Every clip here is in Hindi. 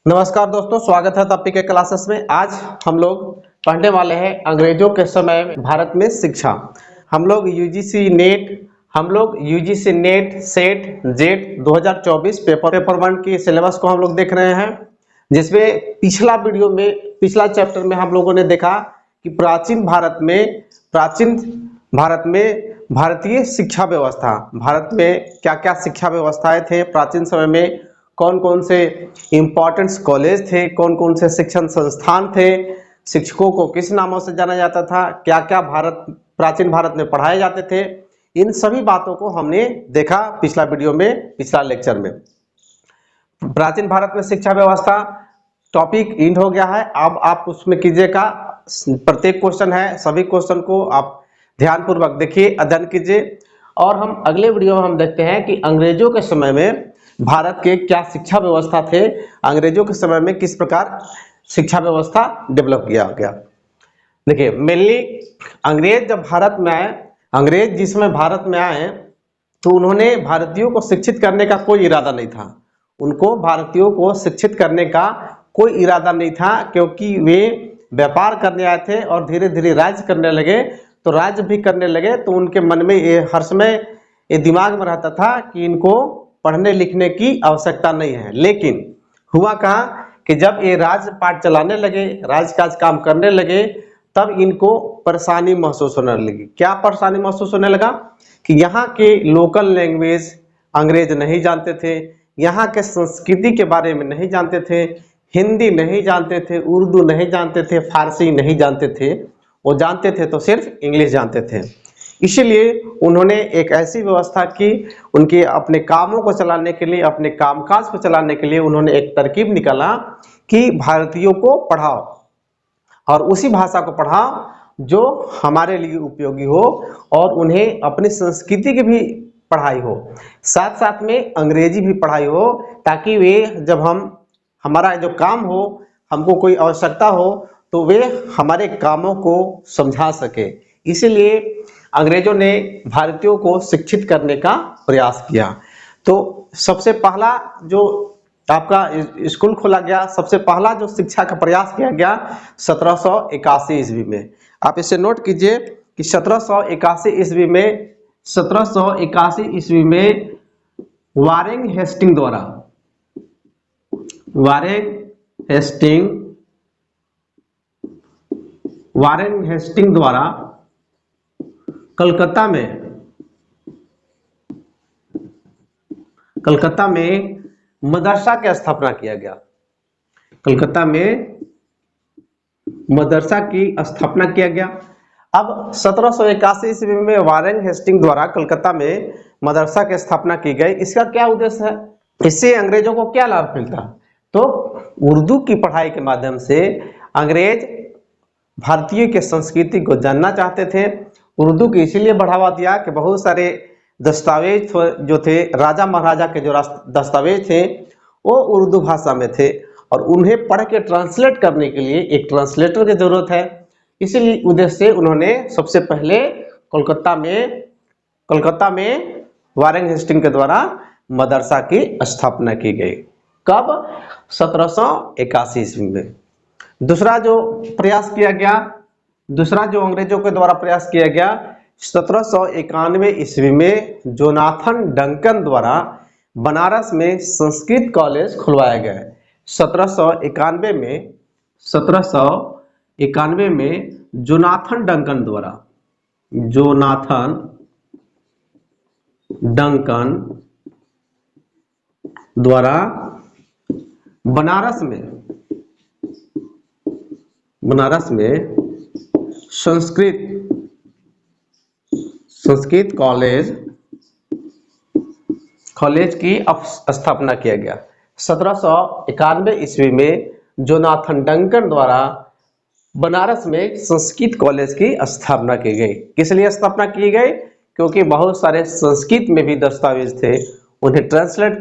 नमस्कार दोस्तों, स्वागत है तपी के क्लासेस में। आज हम लोग पढ़ने वाले हैं अंग्रेजों के समय में भारत में शिक्षा। हम लोग UGC net set jet 2024 paper 1 की सिलेबस को हम लोग देख रहे हैं, जिसमें पिछला चैप्टर में हम लोगों ने देखा कि प्राचीन भारत में भारतीय शिक्षा व्यवस्था, भारत में क्या क्या शिक्षा व्यवस्थाएं थे प्राचीन समय में, कौन कौन से इम्पोर्टेंट कॉलेज थे, कौन कौन से शिक्षण संस्थान थे, शिक्षकों को किस नामों से जाना जाता था, क्या क्या प्राचीन भारत में पढ़ाए जाते थे। इन सभी बातों को हमने देखा पिछला लेक्चर में। प्राचीन भारत में शिक्षा व्यवस्था टॉपिक एंड हो गया है। अब आप उसमें कीजिएगा, प्रत्येक क्वेश्चन है, सभी क्वेश्चन को आप ध्यानपूर्वक देखिए, अध्ययन कीजिए। और हम अगले वीडियो में हम देखते हैं कि अंग्रेजों के समय में भारत के क्या शिक्षा व्यवस्था थे, अंग्रेजों के समय में किस प्रकार शिक्षा व्यवस्था डेवलप किया गया। देखिए, मेनली अंग्रेज जिस समय भारत में आए तो उन्होंने भारतीयों को शिक्षित करने का कोई इरादा नहीं था। उनको भारतीयों को शिक्षित करने का कोई इरादा नहीं था, क्योंकि वे व्यापार करने आए थे और धीरे धीरे राज्य करने लगे। तो राज्य भी करने लगे तो उनके मन में हर समय ये दिमाग में रहता था कि इनको पढ़ने लिखने की आवश्यकता नहीं है। लेकिन हुआ कहा कि जब ये राजपाट चलाने लगे, राजकाज काम करने लगे, तब इनको परेशानी महसूस होने लगी। क्या परेशानी महसूस होने लगा कि यहाँ के लोकल लैंग्वेज अंग्रेज नहीं जानते थे, यहाँ के संस्कृति के बारे में नहीं जानते थे, हिंदी नहीं जानते थे, उर्दू नहीं जानते थे, फारसी नहीं जानते थे। वो जानते थे तो सिर्फ इंग्लिश जानते थे। इसीलिए उन्होंने एक ऐसी व्यवस्था की, उनके अपने कामों को चलाने के लिए, अपने कामकाज को चलाने के लिए उन्होंने एक तरकीब निकाला कि भारतीयों को पढ़ाओ और उसी भाषा को पढ़ाओ जो हमारे लिए उपयोगी हो और उन्हें अपनी संस्कृति की भी पढ़ाई हो, साथ साथ में अंग्रेजी भी पढ़ाई हो, ताकि वे जब हमारा जो काम हो, हमको कोई आवश्यकता हो तो वे हमारे कामों को समझा सके। इसीलिए अंग्रेजों ने भारतीयों को शिक्षित करने का प्रयास किया। तो सबसे पहला जो आपका स्कूल खोला गया, सबसे पहला जो शिक्षा का प्रयास किया गया 1781 ईस्वी में। आप इसे नोट कीजिए कि 1781 ईस्वी में वारेन हेस्टिंग द्वारा कलकत्ता में मदरसा की स्थापना किया गया। कलकत्ता में मदरसा की स्थापना किया गया। अब 1781 ईस्वी में वारेन हेस्टिंग द्वारा कलकत्ता में मदरसा की स्थापना की गई। इसका क्या उद्देश्य है, इससे अंग्रेजों को क्या लाभ मिलता? तो उर्दू की पढ़ाई के माध्यम से अंग्रेज भारतीय के संस्कृति को जानना चाहते थे। उर्दू को इसीलिए बढ़ावा दिया कि बहुत सारे दस्तावेज जो थे, राजा महाराजा के जो दस्तावेज थे वो उर्दू भाषा में थे और उन्हें पढ़ के ट्रांसलेट करने के लिए एक ट्रांसलेटर की जरूरत है। इसीलिए उद्देश्य से उन्होंने सबसे पहले कलकत्ता में वारेन हेस्टिंग के द्वारा मदरसा की स्थापना की गई। कब? 1781 ईस्वी में। दूसरा जो अंग्रेजों के द्वारा प्रयास किया गया 1791 ईस्वी में जोनाथन डंकन द्वारा बनारस में संस्कृत कॉलेज खुलवाया गया। 1791 में जोनाथन डंकन द्वारा बनारस में संस्कृत कॉलेज की स्थापना किया गया। 1791 ईस्वी में जोनाथन डंकन द्वारा बनारस में संस्कृत कॉलेज की स्थापना की गई। किस लिए स्थापना की गई? क्योंकि बहुत सारे संस्कृत में भी दस्तावेज थे, उन्हें ट्रांसलेट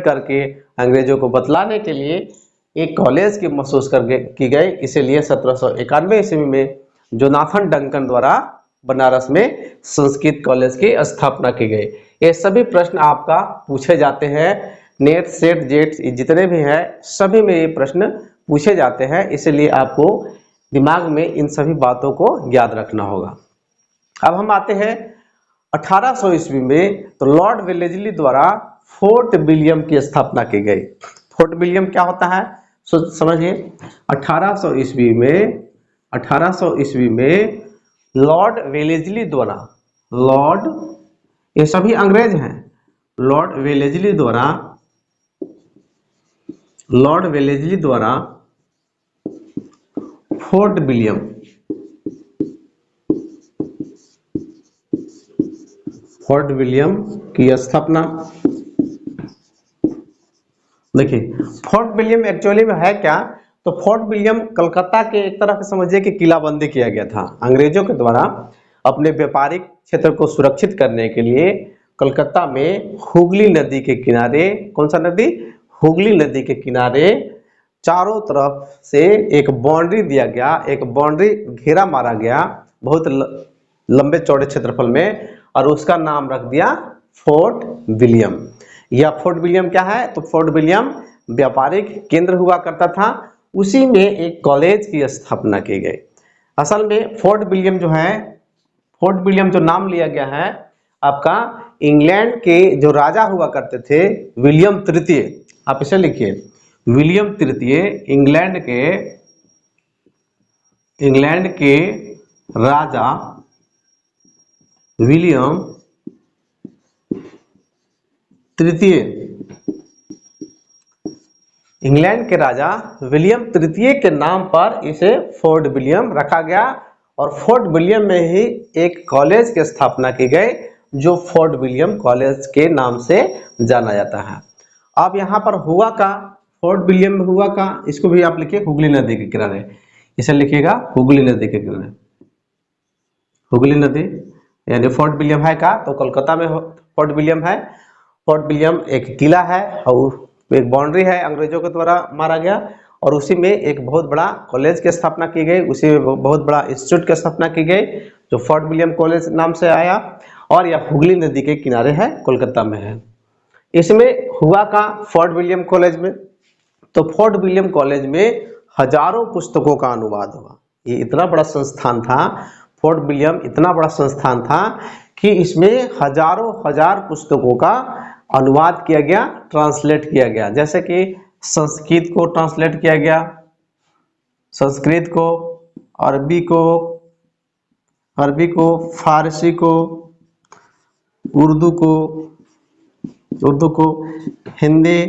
करके अंग्रेजों को बतलाने के लिए एक कॉलेज की महसूस की गई। इसीलिए 1791 ईस्वी में जोनाथन डंकन द्वारा बनारस में संस्कृत कॉलेज की स्थापना की गई। ये सभी प्रश्न आपका पूछे जाते हैं नेट सेट जेट जितने भी हैं सभी में ये प्रश्न पूछे जाते हैं, इसलिए आपको दिमाग में इन सभी बातों को याद रखना होगा। अब हम आते हैं 1800 ईस्वी में, तो लॉर्ड वेलेस्ली द्वारा फोर्ट विलियम की स्थापना की गई। फोर्ट विलियम क्या होता है समझिए। 1800 ईस्वी में लॉर्ड वेलेस्ली द्वारा, लॉर्ड ये सभी अंग्रेज हैं, लॉर्ड वेलेस्ली द्वारा फोर्ट विलियम की स्थापना। देखिए फोर्ट विलियम एक्चुअली में है क्या, तो फोर्ट विलियम कलकत्ता के एक तरह से समझिए कि किलाबंदी किया गया था अंग्रेजों के द्वारा। अपने व्यापारिक क्षेत्र को सुरक्षित करने के लिए कलकत्ता में हुगली नदी के किनारे, कौन सा नदी, हुगली नदी के किनारे चारों तरफ से एक बाउंड्री दिया गया, एक बाउंड्री घेरा मारा गया बहुत लंबे चौड़े क्षेत्रफल में, और उसका नाम रख दिया फोर्ट विलियम। यह फोर्ट विलियम क्या है, तो फोर्ट विलियम व्यापारिक केंद्र हुआ करता था, उसी में एक कॉलेज की स्थापना की गई। असल में फोर्ट विलियम जो है, फोर्ट विलियम जो नाम लिया गया है आपका, इंग्लैंड के जो राजा हुआ करते थे विलियम तृतीय, आप इसे लिखिए विलियम तृतीय, इंग्लैंड के राजा विलियम तृतीय, इंग्लैंड के राजा विलियम तृतीय के नाम पर इसे फोर्ट विलियम रखा गया, और फोर्ट विलियम में ही एक कॉलेज की स्थापना की गई जो फोर्ट विलियम कॉलेज के नाम से जाना जाता है। अब यहाँ पर हुआ का, फोर्ट विलियम में हुआ का, इसको भी आप लिखिए हुगली नदी के किनारे, इसे लिखिएगा हुगली नदी के किनारे, हुगली नदी यानी फोर्ट विलियम है का, तो कोलकाता में फोर्ट विलियम है। फोर्ट विलियम एक किला है और एक बाउंड्री है अंग्रेजों के द्वारा मारा गया, और उसी में एक बहुत बड़ा कॉलेज की स्थापना की गई, उसी में बहुत बड़ा इंस्टीट्यूट की स्थापना की गई जो फोर्ट विलियम कॉलेज नाम से आया, और यह हुगली नदी के किनारे है, कोलकाता में है। इसमें हुआ का फोर्ट विलियम कॉलेज में, तो फोर्ट विलियम कॉलेज में हजारों पुस्तकों का अनुवाद हुआ। ये इतना बड़ा संस्थान था, फोर्ट विलियम इतना बड़ा संस्थान था कि इसमें हजार पुस्तकों का अनुवाद किया गया, ट्रांसलेट किया गया। जैसे कि संस्कृत को ट्रांसलेट किया गया, संस्कृत को, अरबी को, फारसी को, उर्दू को, हिंदी,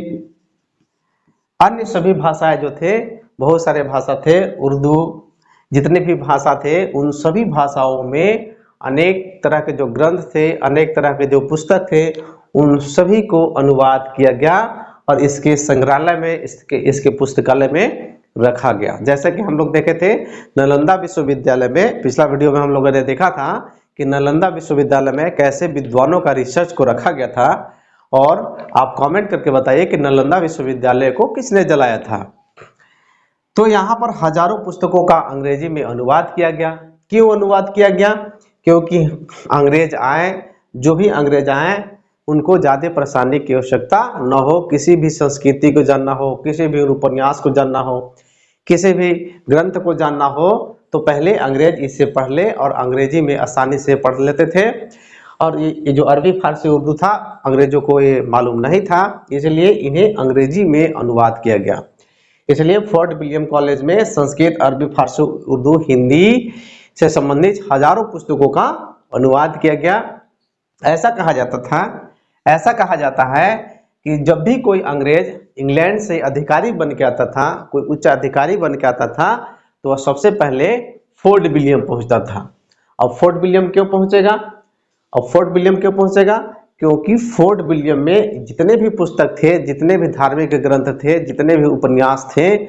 अन्य सभी भाषाएं जो थे, बहुत सारे भाषा थे, उर्दू, जितने भी भाषा थे उन सभी भाषाओं में अनेक तरह के जो ग्रंथ थे, अनेक तरह के जो पुस्तक थे, उन सभी को अनुवाद किया गया और इसके संग्रहालय में, इसके पुस्तकालय में रखा गया। जैसे कि हम लोग देखे थे नालंदा विश्वविद्यालय में, पिछला वीडियो में हम लोगों ने देखा था कि नालंदा विश्वविद्यालय में कैसे विद्वानों का रिसर्च को रखा गया था, और आप कमेंट करके बताइए कि नालंदा विश्वविद्यालय को किसने जलाया था। तो यहाँ पर हजारों पुस्तकों का अंग्रेजी में अनुवाद किया गया। क्यों अनुवाद किया गया? क्योंकि अंग्रेज आए, जो भी अंग्रेज आए उनको ज़्यादा परेशानी की आवश्यकता न हो, किसी भी संस्कृति को जानना हो, किसी भी उपन्यास को जानना हो, किसी भी ग्रंथ को जानना हो, तो पहले अंग्रेज इससे पढ़ ले और अंग्रेजी में आसानी से पढ़ लेते थे। और ये जो अरबी, फारसी, उर्दू था, अंग्रेजों को ये मालूम नहीं था, इसलिए इन्हें अंग्रेजी में अनुवाद किया गया। इसलिए फोर्ट विलियम कॉलेज में संस्कृत, अरबी, फारसी, उर्दू, हिंदी से संबंधित हजारों पुस्तकों का अनुवाद किया गया। ऐसा कहा जाता है कि जब भी कोई अंग्रेज इंग्लैंड से अधिकारी बन के आता था, कोई उच्च अधिकारी बन के आता था, तो वह सबसे पहले फोर्ट विलियम पहुंचता था। अब फोर्ट विलियम क्यों पहुंचेगा? क्योंकि फोर्ट विलियम में जितने भी पुस्तक थे, जितने भी धार्मिक ग्रंथ थे, जितने भी उपन्यास थे,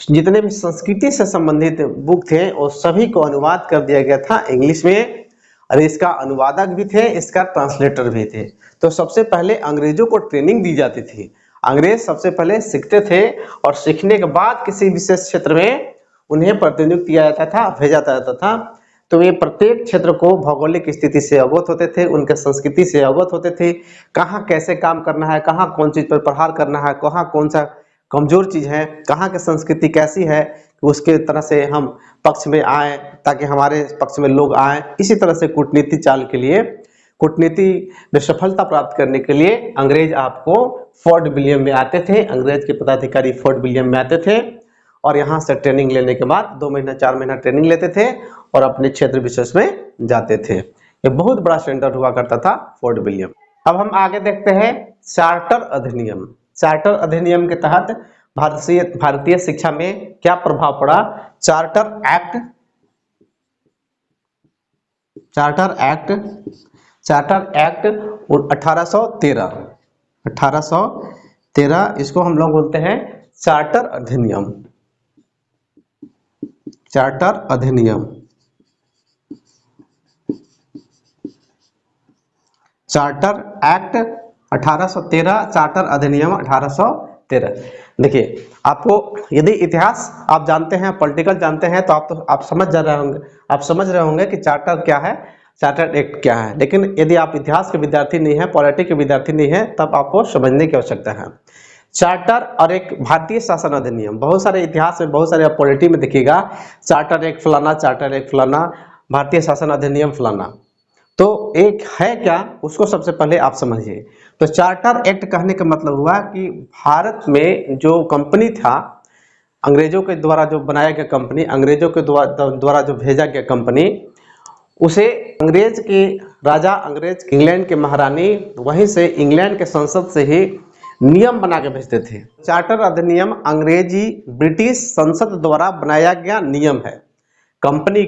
जितने भी संस्कृति से संबंधित बुक थे, वो सभी को अनुवाद कर दिया गया था इंग्लिश में, और इसका अनुवादक भी थे, इसका ट्रांसलेटर भी थे। तो सबसे पहले अंग्रेजों को ट्रेनिंग दी जाती थी। अंग्रेज सबसे पहले सीखते थे और सीखने के बाद किसी विशेष क्षेत्र में उन्हें प्रतिनियुक्त किया जाता था, भेजा जाता था, तो ये प्रत्येक क्षेत्र को भौगोलिक स्थिति से अवगत होते थे, उनके संस्कृति से अवगत होते थे, कहाँ कैसे काम करना है, कहाँ कौन चीज़ पर प्रहार करना है, कहाँ कौन सा कमजोर चीज़ है, कहाँ की संस्कृति कैसी है, उसके तरह से हम पक्ष में आए ताकि हमारे पक्ष में लोग आए। इसी तरह से कूटनीति चाल के लिए, कूटनीति में सफलता प्राप्त करने के लिए अंग्रेज आपको फोर्ट विलियम में आते थे, अंग्रेज के पदाधिकारी फोर्ट विलियम में आते थे और यहाँ से ट्रेनिंग लेने के बाद 2 महीना 4 महीना ट्रेनिंग लेते थे और अपने क्षेत्र विशेष में जाते थे। ये बहुत बड़ा सेंटर हुआ करता था फोर्ट विलियम। अब हम आगे देखते हैं चार्टर अधिनियम। चार्टर अधिनियम के तहत भारतीय शिक्षा में क्या प्रभाव पड़ा? चार्टर एक्ट 1813 इसको हम लोग बोलते हैं चार्टर अधिनियम। चार्टर अधिनियम, चार्टर एक्ट 1813, चार्टर अधिनियम 1813। देखिए, आपको यदि इतिहास आप जानते हैं, पॉलिटिकल जानते हैं, तो आप समझ रहे होंगे कि चार्टर क्या है, चार्टर एक्ट क्या है। लेकिन यदि आप इतिहास के विद्यार्थी नहीं हैं, पॉलिटी के विद्यार्थी नहीं हैं, तब आपको समझने की आवश्यकता है। चार्टर और एक भारतीय शासन अधिनियम, बहुत सारे इतिहास में, बहुत सारे पॉलिटी में देखिएगा चार्टर एक्ट फलाना, चार्टर एक्ट फलाना, भारतीय शासन अधिनियम फलाना। तो एक है क्या, उसको सबसे पहले आप समझिए। तो चार्टर एक्ट कहने का मतलब हुआ कि भारत में जो कंपनी था, अंग्रेजों के द्वारा जो बनाया गया कंपनी, अंग्रेजों के द्वारा जो भेजा गया कंपनी, उसे अंग्रेज के राजा, अंग्रेज इंग्लैंड के महारानी, वहीं से इंग्लैंड के संसद से ही नियम बना के भेजते थे। चार्टर अधिनियम अंग्रेजी ब्रिटिश संसद द्वारा बनाया गया नियम है। कंपनी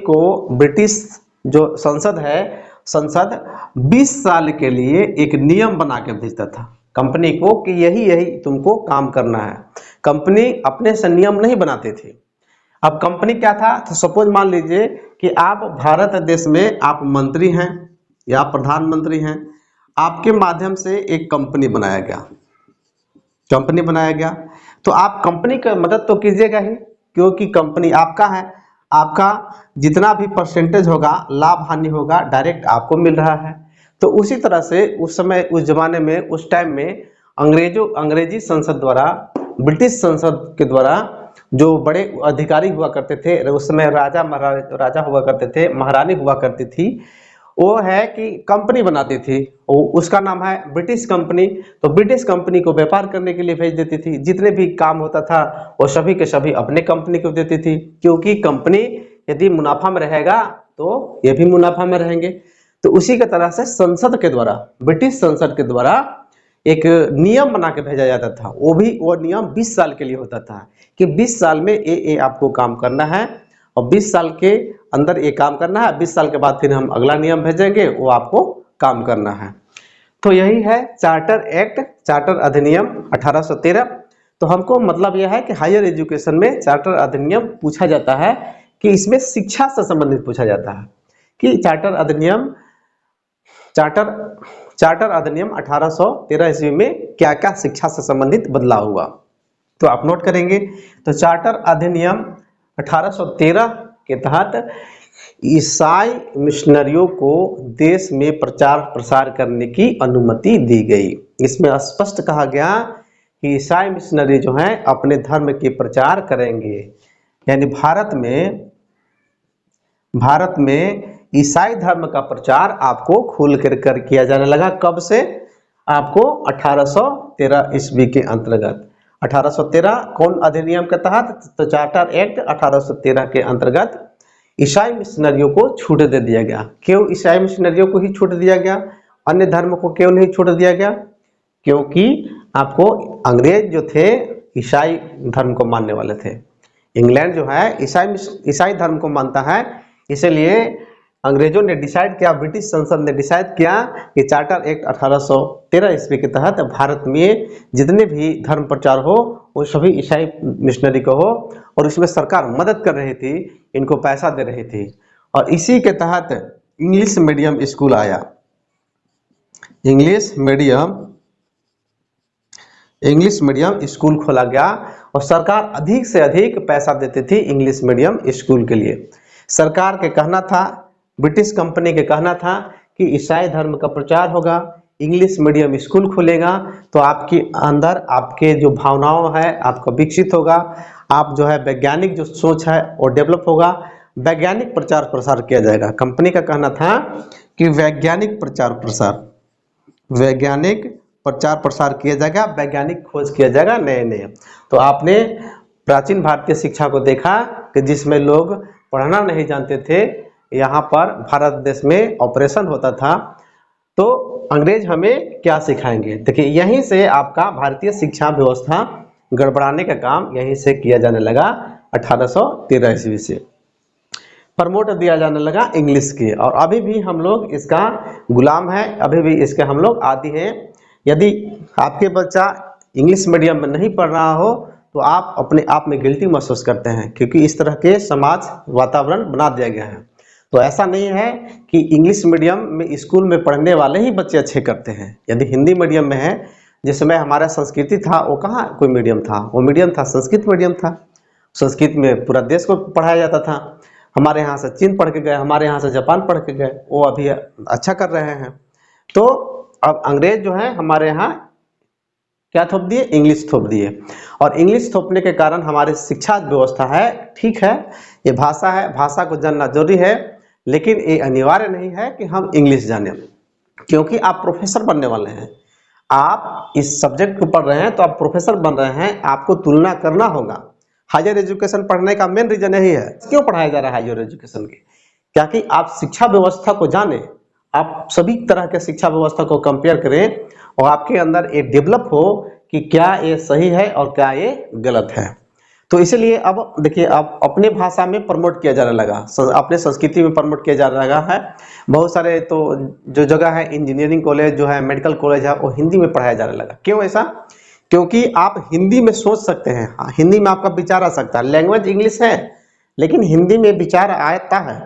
को ब्रिटिश जो संसद है, संसद 20 साल के लिए एक नियम बना के भेजता था कंपनी को कि यही तुमको काम करना है। कंपनी अपने से नियम नहीं बनाती थी। अब कंपनी क्या था, तो सपोज मान लीजिए कि आप भारत देश में आप मंत्री हैं या प्रधानमंत्री हैं, आपके माध्यम से एक कंपनी बनाया गया, तो आप कंपनी का मदद तो कीजिएगा ही, क्योंकि कंपनी आपका है, आपका जितना भी परसेंटेज होगा, लाभ हानि होगा, डायरेक्ट आपको मिल रहा है। तो उसी तरह से उस समय, उस जमाने में, उस टाइम में अंग्रेजी संसद द्वारा, ब्रिटिश संसद के द्वारा जो बड़े अधिकारी हुआ करते थे, उस समय राजा हुआ करते थे, महारानी हुआ करती थी, वो है कि कंपनी बनाती थी, उसका नाम है ब्रिटिश कंपनी। तो ब्रिटिश कंपनी को व्यापार करने के लिए भेज देती थी, जितने भी काम होता था वो सभी के सभी अपने कंपनी को देती थी, क्योंकि कंपनी यदि मुनाफा में रहेगा तो ये भी मुनाफा में रहेंगे। तो उसी के तरह से संसद के द्वारा, ब्रिटिश संसद के द्वारा एक नियम बना के भेजा जाता था। वो नियम 20 साल के लिए होता था कि 20 साल में ये आपको काम करना है और 20 साल के अंदर ये काम करना है, 20 साल के बाद फिर हम अगला नियम भेजेंगे, वो आपको काम करना है। तो यही है चार्टर एक्ट, चार्टर अधिनियम 1813। तो हमको मतलब यह है कि हायर एजुकेशन में चार्टर अधिनियम पूछा जाता है कि इसमें शिक्षा से संबंधित पूछा जाता है कि चार्टर अधिनियम 1813 ईस्वी में क्या क्या शिक्षा से संबंधित बदलाव हुआ। तो आप नोट करेंगे। तो चार्टर अधिनियम 1813 के तहत ईसाई मिशनरियों को देश में प्रचार प्रसार करने की अनुमति दी गई। इसमें स्पष्ट कहा गया कि ईसाई मिशनरी जो हैं अपने धर्म के प्रचार करेंगे। यानी भारत में ईसाई धर्म का प्रचार आपको खुल कर किया जाने लगा। कब से? आपको 1813 ईस्वी के अंतर्गत। 1813 कौन अधिनियम के तहत? तो चार्टर एक्ट 1813 के अंतर्गत ईसाई मिशनरियों को छूट दे दिया गया। क्यों ईसाई मिशनरियों को ही छूट दिया गया, अन्य धर्म को क्यों नहीं छूट दिया गया? क्योंकि आपको अंग्रेज जो थे ईसाई धर्म को मानने वाले थे। इंग्लैंड जो है ईसाई धर्म को मानता है, इसलिए अंग्रेजों ने डिसाइड किया, ब्रिटिश संसद ने डिसाइड किया कि चार्टर एक्ट 1813 ईस्वी के तहत भारत में जितने भी धर्म प्रचार हो वो सभी ईसाई मिशनरी को हो। और इसमें सरकार मदद कर रही थी, इनको पैसा दे रही थी। और इसी के तहत इंग्लिश मीडियम स्कूल आया। इंग्लिश मीडियम स्कूल खोला गया और सरकार अधिक से अधिक पैसा देती थी इंग्लिश मीडियम स्कूल के लिए। सरकार के कहना था, ब्रिटिश कंपनी के कहना था कि ईसाई धर्म का प्रचार होगा, इंग्लिश मीडियम स्कूल खुलेगा, तो आपके अंदर आपके जो भावनाओं है आपका विकसित होगा, आप जो है वैज्ञानिक जो सोच है वो डेवलप होगा, वैज्ञानिक प्रचार प्रसार किया जाएगा। कंपनी का कहना था कि वैज्ञानिक प्रचार प्रसार किया जाएगा, वैज्ञानिक खोज किया जाएगा नए नए। तो आपने प्राचीन भारतीय शिक्षा को देखा कि जिसमें लोग पढ़ना नहीं जानते थे, यहाँ पर भारत देश में ऑपरेशन होता था, तो अंग्रेज हमें क्या सिखाएंगे। देखिए यहीं से आपका भारतीय शिक्षा व्यवस्था गड़बड़ाने का काम यहीं से किया जाने लगा। 1813 ईस्वी से प्रमोट दिया जाने लगा इंग्लिश के, और अभी भी हम लोग इसका गुलाम है, अभी भी इसके हम लोग आदी हैं। यदि आपके बच्चा इंग्लिश मीडियम में नहीं पढ़ रहा हो तो आप अपने आप में गिल्टी महसूस करते हैं, क्योंकि इस तरह के समाज वातावरण बना दिया गया है। तो ऐसा नहीं है कि इंग्लिश मीडियम में स्कूल में पढ़ने वाले ही बच्चे अच्छे करते हैं। यदि हिंदी मीडियम में है, जिस समय हमारा संस्कृति था वो कहाँ कोई मीडियम था, वो मीडियम था संस्कृत मीडियम था। संस्कृत में पूरा देश को पढ़ाया जाता था। हमारे यहाँ से चीन पढ़ के गए, हमारे यहाँ से जापान पढ़ के गए, वो अभी अच्छा कर रहे हैं। तो अब अंग्रेज जो है हमारे यहाँ क्या थोप दिए, इंग्लिश थोप दिए, और इंग्लिश थोपने के कारण हमारी शिक्षा व्यवस्था है, ठीक है ये भाषा है, भाषा को जानना जरूरी है, लेकिन ये अनिवार्य नहीं है कि हम इंग्लिश जानें, क्योंकि आप प्रोफेसर बनने वाले हैं। आप इस सब्जेक्ट को पढ़ रहे हैं तो आप प्रोफेसर बन रहे हैं, आपको तुलना करना होगा। हायर एजुकेशन पढ़ने का मेन रीजन यही है। क्यों पढ़ाया जा रहा है हायर एजुकेशन के, ताकि आप शिक्षा व्यवस्था को जानें, आप सभी तरह के शिक्षा व्यवस्था को कंपेयर करें और आपके अंदर ये डेवलप हो कि क्या ये सही है और क्या ये गलत है। तो इसलिए अब देखिए, अब अपने भाषा में प्रमोट किया जाने लगा, अपने संस्कृति में प्रमोट किया जाने लगा है। बहुत सारे तो जो जगह है इंजीनियरिंग कॉलेज जो है, मेडिकल कॉलेज है, वो हिंदी में पढ़ाया जाने लगा। क्यों ऐसा? क्योंकि आप हिंदी में सोच सकते हैं, हिंदी में आपका विचार आ सकता है। लैंग्वेज इंग्लिश है लेकिन हिंदी में विचार आता है,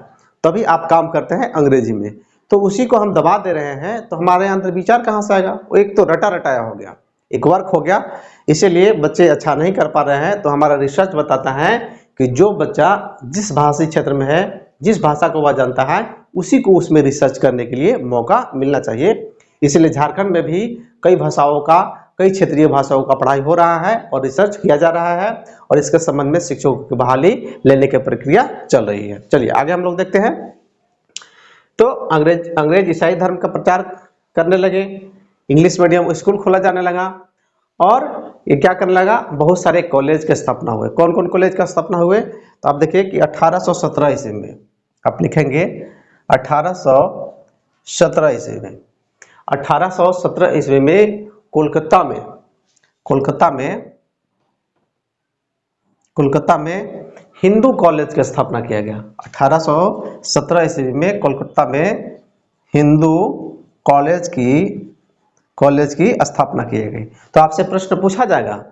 तभी आप काम करते हैं अंग्रेजी में। तो उसी को हम दबा दे रहे हैं, तो हमारे अंदर विचार कहाँ से आएगा? वो एक तो रटा रटाया हो गया, एक वर्क हो गया, इसीलिए बच्चे अच्छा नहीं कर पा रहे हैं। तो हमारा रिसर्च बताता है कि जो बच्चा जिस भाषी क्षेत्र में है, जिस भाषा को वह जानता है, उसी को उसमें रिसर्च करने के लिए मौका मिलना चाहिए। इसलिए झारखंड में भी कई भाषाओं का, कई क्षेत्रीय भाषाओं का पढ़ाई हो रहा है और रिसर्च किया जा रहा है, और इसके संबंध में शिक्षकों की बहाली लेने की प्रक्रिया चल रही है। चलिए आगे हम लोग देखते हैं। तो अंग्रेज ईसाई धर्म का प्रचार करने लगे, इंग्लिश मीडियम स्कूल खोला जाने लगा, और ये क्या करने लगा, बहुत सारे कॉलेज के स्थापना हुए। कौन कौन कॉलेज का स्थापना हुए? तो आप देखिए कि 1817 ईस्वी में, आप लिखेंगे 1817 ईस्वी में, 1817 ईस्वी में कोलकाता में हिंदू कॉलेज की स्थापना किया गया। 1817 ईस्वी में कोलकाता में हिंदू कॉलेज की स्थापना की गई। तो आपसे प्रश्न पूछा जाएगा,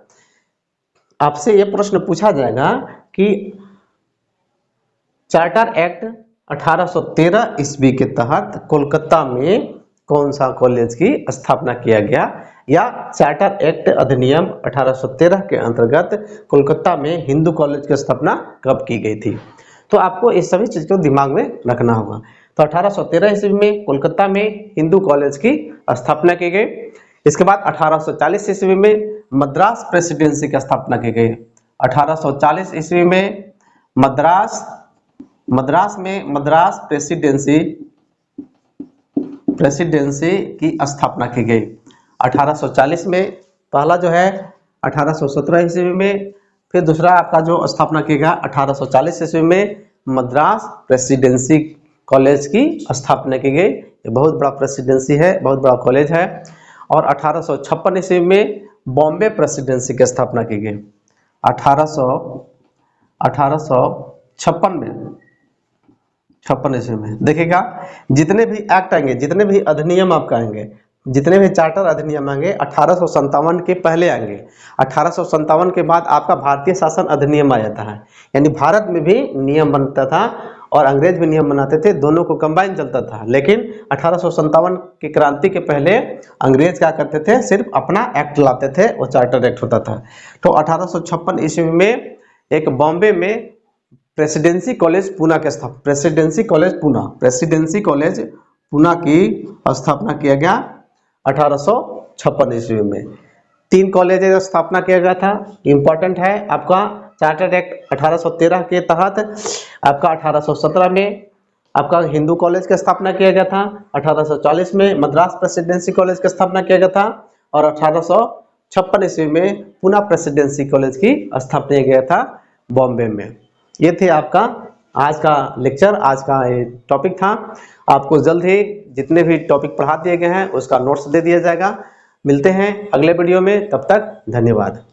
आपसे यह प्रश्न पूछा जाएगा कि चार्टर एक्ट 1813 ईस्वी के तहत कोलकाता में कौन सा कॉलेज की स्थापना किया गया, या चार्टर एक्ट अधिनियम 1813 के अंतर्गत कोलकाता में हिंदू कॉलेज की स्थापना कब की गई थी। तो आपको इस सभी चीज को दिमाग में रखना होगा। तो 1813 ईस्वी में कोलकाता में हिंदू कॉलेज की स्थापना की गई। इसके बाद 1840 ईस्वी में मद्रास प्रेसिडेंसी की स्थापना की गई। 1840 ईस्वी में मद्रास प्रेसिडेंसी की स्थापना की गई। 1840 में पहला जो है, 1817 ईस्वी में, फिर दूसरा आपका जो स्थापना किया गया 1840 ईस्वी में मद्रास प्रेसिडेंसी कॉलेज की स्थापना की गई। ये बहुत बड़ा प्रेसिडेंसी है, बहुत बड़ा कॉलेज है। और 1856 ईस्वी में बॉम्बे प्रेसिडेंसी की स्थापना की गई। 1856 ईस्वी में देखिएगा, जितने भी एक्ट आएंगे, जितने भी अधिनियम आपका आएंगे, जितने भी चार्टर अधिनियम आएंगे 1857 के पहले आएंगे। 1857 के बाद आपका भारतीय शासन अधिनियम आ जाता है, यानी भारत में भी नियम बनता था और अंग्रेज भी नियम बनाते थे, दोनों को कंबाइन चलता था। लेकिन 1857 की क्रांति के पहले अंग्रेज क्या करते थे, सिर्फ अपना एक्ट लाते थे, वो चार्टर एक्ट होता था। तो 1856 ईस्वी में एक बॉम्बे में प्रेसिडेंसी कॉलेज पूना की स्थापना, प्रेसिडेंसी कॉलेज पूना की स्थापना किया गया 1856 ईस्वी में। 3 कॉलेज का स्थापना किया गया था। इंपॉर्टेंट है आपका चार्टर्ड एक्ट 1813 के तहत आपका 1817 में आपका हिंदू कॉलेज की स्थापना किया गया था। 1840 में मद्रास प्रेसिडेंसी कॉलेज की स्थापना किया गया था और 1856 ईस्वी में पुणे प्रेसिडेंसी कॉलेज की स्थापना किया गया था बॉम्बे में। ये थे आपका आज का लेक्चर, आज का ये टॉपिक था। आपको जल्द ही जितने भी टॉपिक पढ़ा दिए गए हैं उसका नोट्स दे दिया जाएगा। मिलते हैं अगले वीडियो में, तब तक धन्यवाद।